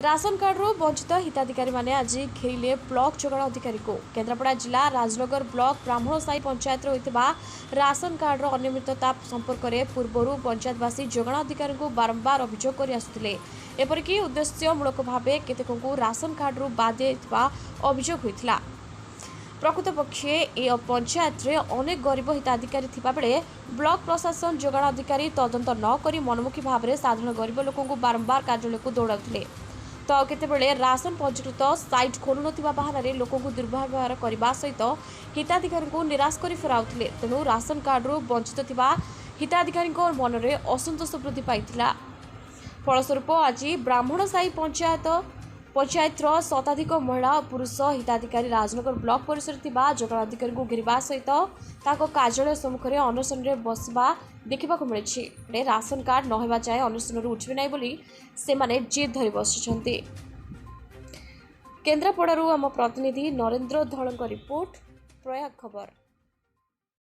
Ration card रू वंचित हिताधिकारी माने आज घेरिले ब्लॉक जोगाण अधिकारी को। केन्द्रापड़ा जिला राजनगर ब्लॉक ब्राह्मणसाही पंचायत होइतिबा राशन कार्ड रो अनियमितता संपर्क में पूर्वर पंचायतवासी जोगाण अधिकारी को बारंबार अभियोग कर आसुथिले। एपरिक उद्देश्यमूलक भाव केतेको राशन कार्ड रू बाद अभियोग होइथिला। प्रकृत पक्षे ए पंचायत रे अनेक गरीब हिताधिकारी थिबा बेले ब्लॉक प्रशासन जोगाण अधिकारी तदंत न करी मनमुखी भाव में साधारण गरीब लोक बारंबार कार्यालय को दौड़ाउथिले। तो केतेबेले राशन पंजीकृत साइट खोलु नथिबा बहाना लोक दुर्व्यवहार करने सहित हिताधिकारी को निराश कर फेराउथिले। तेणु राशन कार्ड रू वंचित थिबा हिताधिकारी मन में असंतोष वृद्धि पाइथिला। फलस्वरूप आज ब्राह्मणसाही पंचायत शताधिक महिला और पुरुष हिताधिकारी राजनगर ब्लॉक परिसर जोगाण अधिकारी को घेरिबा सहित कार्यालय सम्मुखें अनशन में बसवा देखा मिली। राशन कार्ड नहवा जाए अनशन उठिबे नहीं बोली से माने जिद धरी बसिछन्ति। केन्द्रापड़ारू आम प्रतिनिधि नरेंद्र धड़क रिपोर्ट प्रयाग खबर।